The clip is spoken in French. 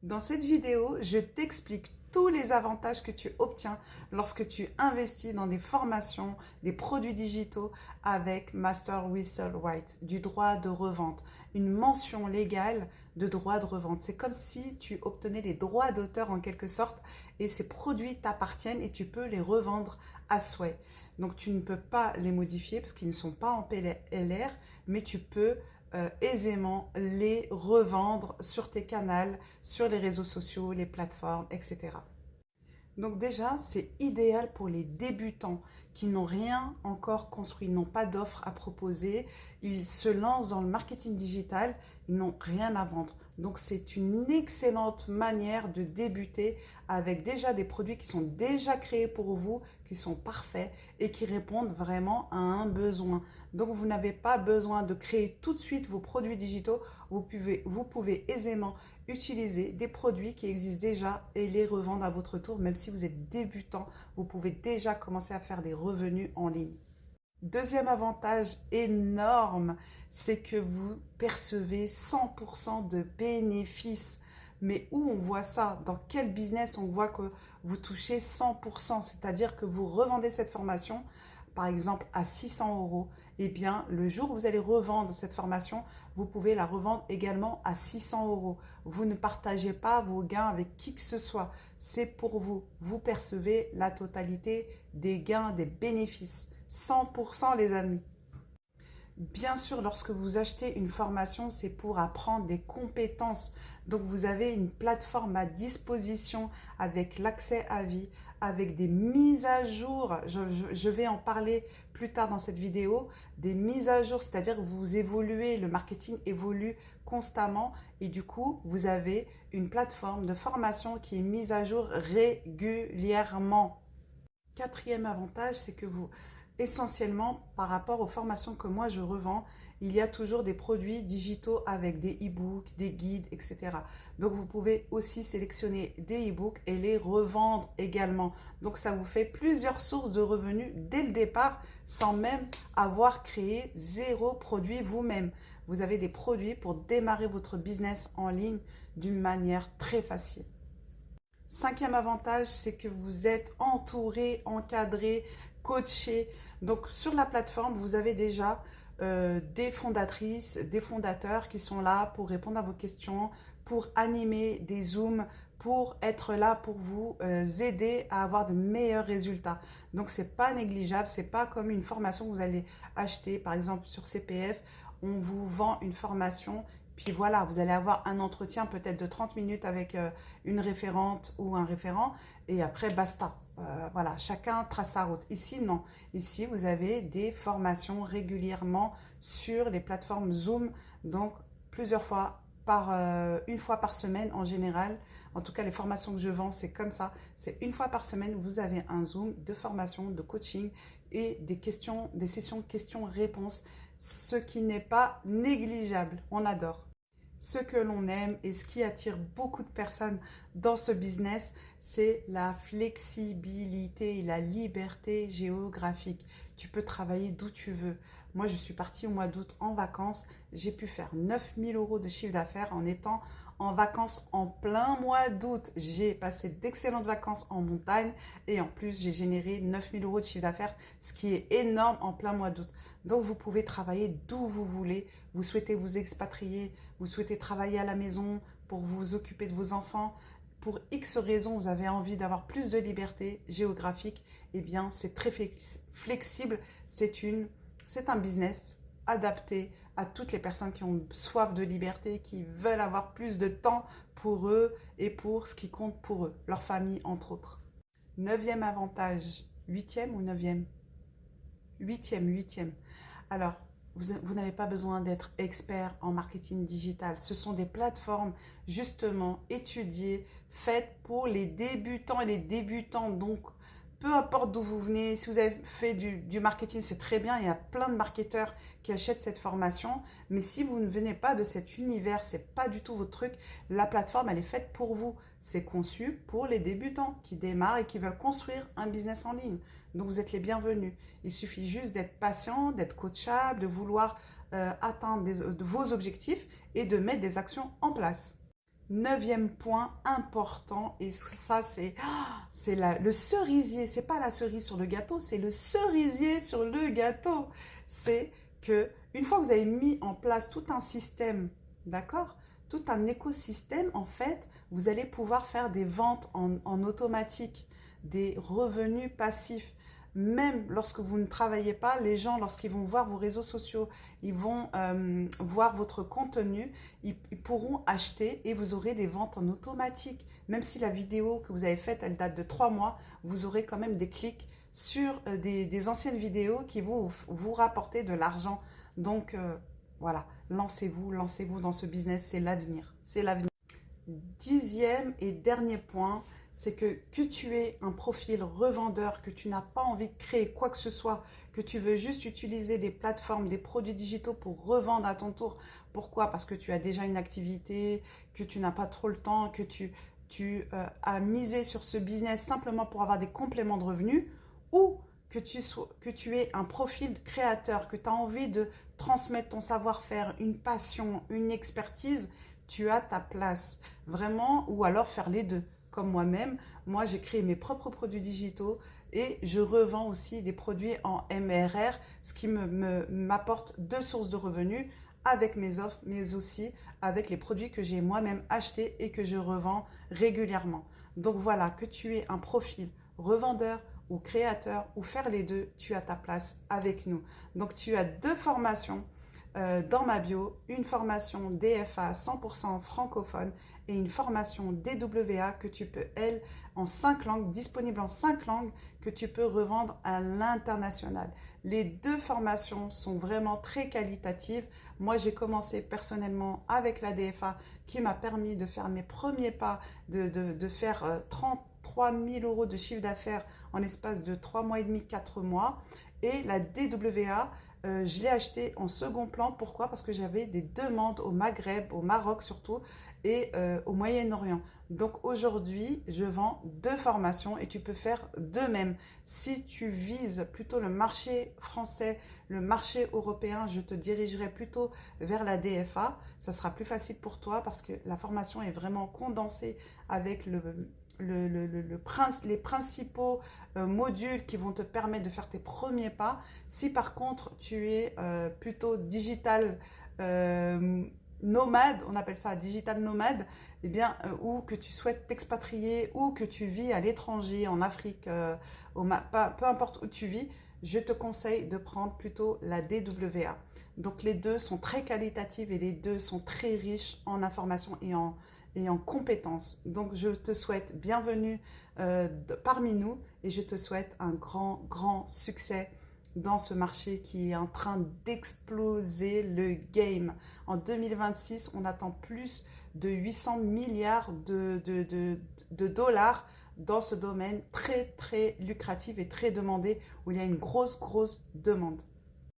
Dans cette vidéo, je t'explique tous les avantages que tu obtiens lorsque tu investis dans des formations, des produits digitaux avec Master Whistle Right, du droit de revente, une mention légale de droit de revente. C'est comme si tu obtenais les droits d'auteur en quelque sorte et ces produits t'appartiennent et tu peux les revendre à souhait. Donc tu ne peux pas les modifier parce qu'ils ne sont pas en PLR, mais tu peux aisément les revendre sur tes canaux, sur les réseaux sociaux, les plateformes, etc. Donc déjà, c'est idéal pour les débutants qui n'ont rien encore construit, n'ont pas d'offres à proposer. Ils se lancent dans le marketing digital, ils n'ont rien à vendre. Donc c'est une excellente manière de débuter avec déjà des produits qui sont déjà créés pour vous, qui sont parfaits et qui répondent vraiment à un besoin. Donc vous n'avez pas besoin de créer tout de suite vos produits digitaux. Vous pouvez aisément utiliser des produits qui existent déjà et les revendre à votre tour. Même si vous êtes débutant, vous pouvez déjà commencer à faire des revenus en ligne. Deuxième avantage énorme, c'est que vous percevez 100% de bénéfices. Mais où on voit ça? Dans quel business on voit que vous touchez 100%? C'est-à-dire que vous revendez cette formation, par exemple, à 600 euros. Eh bien, le jour où vous allez revendre cette formation, vous pouvez la revendre également à 600 euros. Vous ne partagez pas vos gains avec qui que ce soit. C'est pour vous. Vous percevez la totalité des gains, des bénéfices. 100% les amis. Bien sûr, lorsque vous achetez une formation, c'est pour apprendre des compétences. Donc, vous avez une plateforme à disposition avec l'accès à vie, avec des mises à jour. Je vais en parler plus tard dans cette vidéo. Des mises à jour, c'est-à-dire que vous évoluez, le marketing évolue constamment et du coup, vous avez une plateforme de formation qui est mise à jour régulièrement. Quatrième avantage, c'est que vous, essentiellement, par rapport aux formations que moi je revends, il y a toujours des produits digitaux avec des e-books, des guides, etc. Donc, vous pouvez aussi sélectionner des e-books et les revendre également. Donc, ça vous fait plusieurs sources de revenus dès le départ sans même avoir créé zéro produit vous-même. Vous avez des produits pour démarrer votre business en ligne d'une manière très facile. Cinquième avantage, c'est que vous êtes entouré, encadré, coaché. Donc sur la plateforme, vous avez déjà des fondatrices, des fondateurs qui sont là pour répondre à vos questions, pour animer des Zooms, pour être là pour vous aider à avoir de meilleurs résultats. Donc c'est pas négligeable, c'est pas comme une formation que vous allez acheter, par exemple sur CPF, on vous vend une formation. Puis voilà, vous allez avoir un entretien peut-être de 30 minutes avec une référente ou un référent et après basta. Voilà, chacun trace sa route. Ici, non. Ici, vous avez des formations régulièrement sur les plateformes Zoom, donc plusieurs fois une fois par semaine en général. En tout cas, les formations que je vends, c'est comme ça. C'est une fois par semaine, vous avez un Zoom de formation, de coaching et des questions, des sessions questions-réponses, ce qui n'est pas négligeable. On adore. Ce que l'on aime et ce qui attire beaucoup de personnes dans ce business, c'est la flexibilité et la liberté géographique. Tu peux travailler d'où tu veux. Moi, je suis partie au mois d'août en vacances. J'ai pu faire 9000 euros de chiffre d'affaires en étant en vacances en plein mois d'août. J'ai passé d'excellentes vacances en montagne et en plus, j'ai généré 9000 euros de chiffre d'affaires, ce qui est énorme en plein mois d'août. Donc, vous pouvez travailler d'où vous voulez. Vous souhaitez vous expatrier, vous souhaitez travailler à la maison pour vous occuper de vos enfants. Pour X raisons, vous avez envie d'avoir plus de liberté géographique. Eh bien, c'est très flexible. C'est un business adapté à toutes les personnes qui ont soif de liberté, qui veulent avoir plus de temps pour eux et pour ce qui compte pour eux, leur famille entre autres. Neuvième avantage, huitième ou neuvième? Huitième. Alors, vous n'avez pas besoin d'être expert en marketing digital. Ce sont des plateformes justement étudiées, faites pour les débutants et les débutantes. Donc, peu importe d'où vous venez, si vous avez fait du marketing, c'est très bien. Il y a plein de marketeurs qui achètent cette formation. Mais si vous ne venez pas de cet univers, ce n'est pas du tout votre truc, la plateforme, elle est faite pour vous. C'est conçu pour les débutants qui démarrent et qui veulent construire un business en ligne. Donc, vous êtes les bienvenus. Il suffit juste d'être patient, d'être coachable, de vouloir atteindre vos objectifs et de mettre des actions en place. Neuvième point important, et ça c'est le cerisier, c'est pas la cerise sur le gâteau, c'est le cerisier sur le gâteau. C'est que une fois que vous avez mis en place tout un système, d'accord, tout un écosystème, en fait, vous allez pouvoir faire des ventes en automatique, des revenus passifs. Même lorsque vous ne travaillez pas, les gens, lorsqu'ils vont voir vos réseaux sociaux, ils vont voir votre contenu, ils pourront acheter et vous aurez des ventes en automatique. Même si la vidéo que vous avez faite, elle date de 3 mois, vous aurez quand même des clics sur des anciennes vidéos qui vont vous rapporter de l'argent. Donc voilà, lancez-vous dans ce business, c'est l'avenir. C'est l'avenir. Dixième et dernier point, c'est que tu aies un profil revendeur, que tu n'as pas envie de créer quoi que ce soit, que tu veux juste utiliser des plateformes, des produits digitaux pour revendre à ton tour. Pourquoi? Parce que tu as déjà une activité, que tu n'as pas trop le temps, que tu as misé sur ce business simplement pour avoir des compléments de revenus, ou que tu aies un profil créateur, que tu as envie de transmettre ton savoir-faire, une passion, une expertise, tu as ta place. Vraiment, ou alors faire les deux. Comme moi-même, moi j'ai créé mes propres produits digitaux et je revends aussi des produits en MRR, ce qui m'apporte deux sources de revenus avec mes offres, mais aussi avec les produits que j'ai moi-même achetés et que je revends régulièrement. Donc voilà, que tu aies un profil revendeur ou créateur ou faire les deux, tu as ta place avec nous. Donc tu as deux formations dans ma bio, une formation DFA 100% francophone et une formation DWA que tu peux, elle, en 5 langues, disponible en 5 langues, que tu peux revendre à l'international. Les deux formations sont vraiment très qualitatives. Moi, j'ai commencé personnellement avec la DFA qui m'a permis de faire mes premiers pas, de faire 33 000 euros de chiffre d'affaires en l'espace de 3 mois et demi, 4 mois. Et la DWA, je l'ai acheté en second plan. Pourquoi? Parce que j'avais des demandes au Maghreb, au Maroc surtout, et au Moyen-Orient. Donc aujourd'hui, je vends deux formations et tu peux faire de même. Si tu vises plutôt le marché français, le marché européen, je te dirigerai plutôt vers la DFA. Ça sera plus facile pour toi parce que la formation est vraiment condensée avec les principaux modules qui vont te permettre de faire tes premiers pas. Si par contre tu es plutôt digital nomade, on appelle ça digital nomade, eh bien, ou que tu souhaites t'expatrier ou que tu vis à l'étranger, en Afrique, peu importe où tu vis, je te conseille de prendre plutôt la DWA. Donc les deux sont très qualitatives et les deux sont très riches en informations et en compétences. Donc je te souhaite bienvenue parmi nous et je te souhaite un grand succès dans ce marché qui est en train d'exploser le game. En 2026, on attend plus de 800 milliards de dollars dans ce domaine très lucratif et très demandé où il y a une grosse demande.